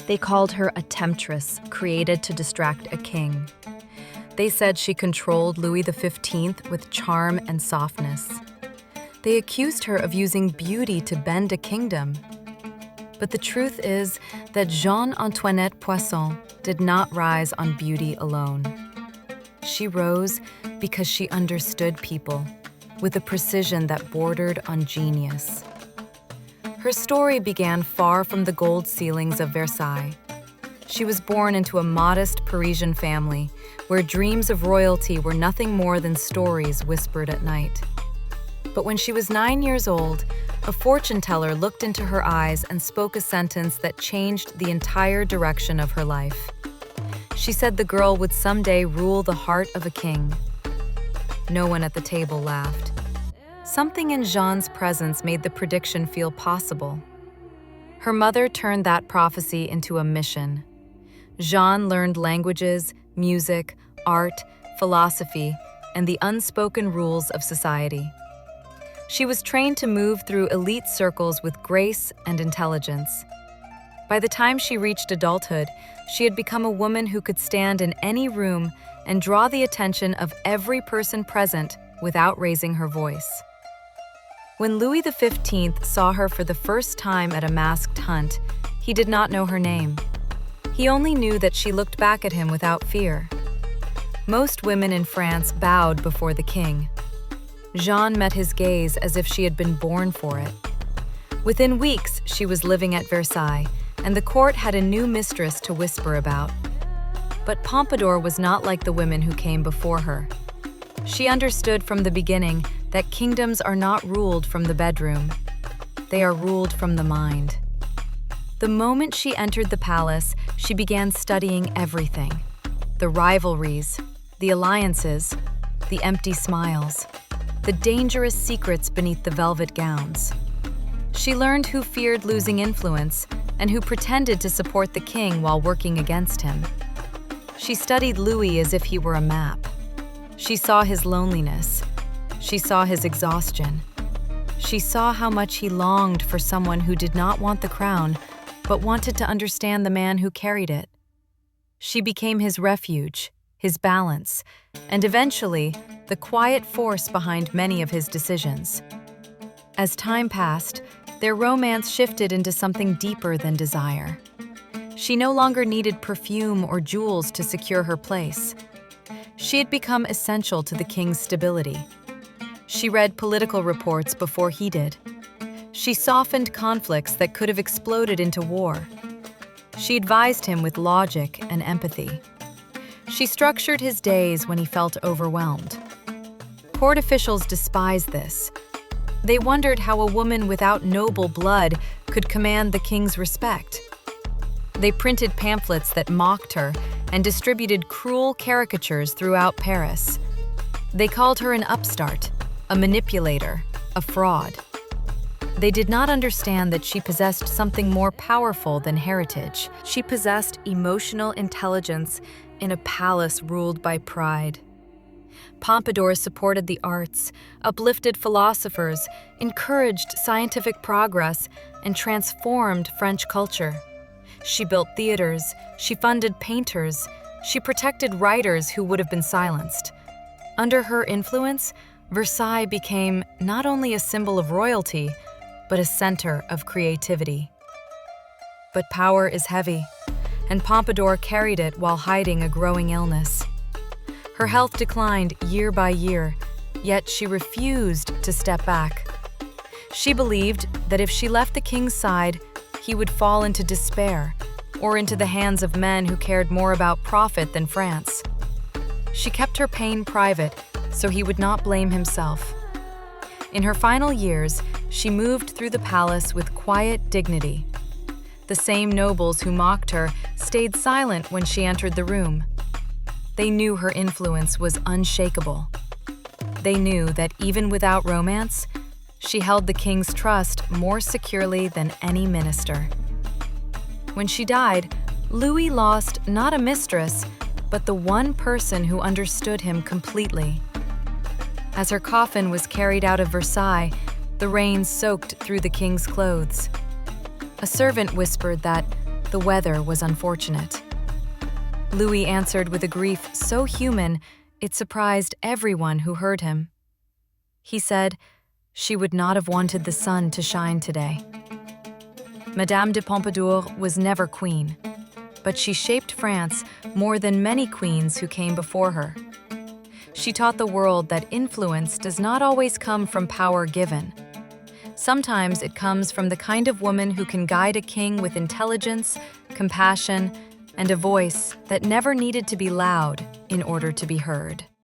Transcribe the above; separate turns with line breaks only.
They called her a temptress created to distract a king. They said she controlled Louis XV with charm and softness. They accused her of using beauty to bend a kingdom. But the truth is that Jeanne Antoinette Poisson did not rise on beauty alone. She rose because she understood people with a precision that bordered on genius. Her story began far from the gold ceilings of Versailles. She was born into a modest Parisian family where dreams of royalty were nothing more than stories whispered at night. But when she was 9 years old, a fortune teller looked into her eyes and spoke a sentence that changed the entire direction of her life. She said the girl would someday rule the heart of a king. No one at the table laughed. Something in Jeanne's presence made the prediction feel possible. Her mother turned that prophecy into a mission. Jeanne learned languages, music, art, philosophy, and the unspoken rules of society. She was trained to move through elite circles with grace and intelligence. By the time she reached adulthood, she had become a woman who could stand in any room and draw the attention of every person present without raising her voice. When Louis XV saw her for the first time at a masked hunt, he did not know her name. He only knew that she looked back at him without fear. Most women in France bowed before the king. Jeanne met his gaze as if she had been born for it. Within weeks, she was living at Versailles, and the court had a new mistress to whisper about. But Pompadour was not like the women who came before her. She understood from the beginning that kingdoms are not ruled from the bedroom. They are ruled from the mind. The moment she entered the palace, she began studying everything: the rivalries, the alliances, the empty smiles, the dangerous secrets beneath the velvet gowns. She learned who feared losing influence and who pretended to support the king while working against him. She studied Louis as if he were a map. She saw his loneliness. She saw his exhaustion. She saw how much he longed for someone who did not want the crown, but wanted to understand the man who carried it. She became his refuge, his balance, and eventually, the quiet force behind many of his decisions. As time passed, their romance shifted into something deeper than desire. She no longer needed perfume or jewels to secure her place. She had become essential to the king's stability. She read political reports before he did. She softened conflicts that could have exploded into war. She advised him with logic and empathy. She structured his days when he felt overwhelmed. Court officials despised this. They wondered how a woman without noble blood could command the king's respect. They printed pamphlets that mocked her and distributed cruel caricatures throughout Paris. They called her an upstart, a manipulator, a fraud. They did not understand that she possessed something more powerful than heritage. She possessed emotional intelligence in a palace ruled by pride. Pompadour supported the arts, uplifted philosophers, encouraged scientific progress, and transformed French culture. She built theaters, she funded painters, she protected writers who would have been silenced. Under her influence, Versailles became not only a symbol of royalty, but a center of creativity. But power is heavy, and Pompadour carried it while hiding a growing illness. Her health declined year by year, yet she refused to step back. She believed that if she left the king's side, he would fall into despair or into the hands of men who cared more about profit than France. She kept her pain private so he would not blame himself. In her final years, she moved through the palace with quiet dignity. The same nobles who mocked her stayed silent when she entered the room. They knew her influence was unshakable. They knew that even without romance, she held the king's trust more securely than any minister. When she died, Louis lost not a mistress, but the one person who understood him completely. As her coffin was carried out of Versailles, the rain soaked through the king's clothes. A servant whispered that, The weather was unfortunate. Louis answered with a grief so human it surprised everyone who heard him. He said, "She would not have wanted the sun to shine today." Madame de Pompadour was never queen, but she shaped France more than many queens who came before her. She taught the world that influence does not always come from power given. Sometimes it comes from the kind of woman who can guide a king with intelligence, compassion, and a voice that never needed to be loud in order to be heard.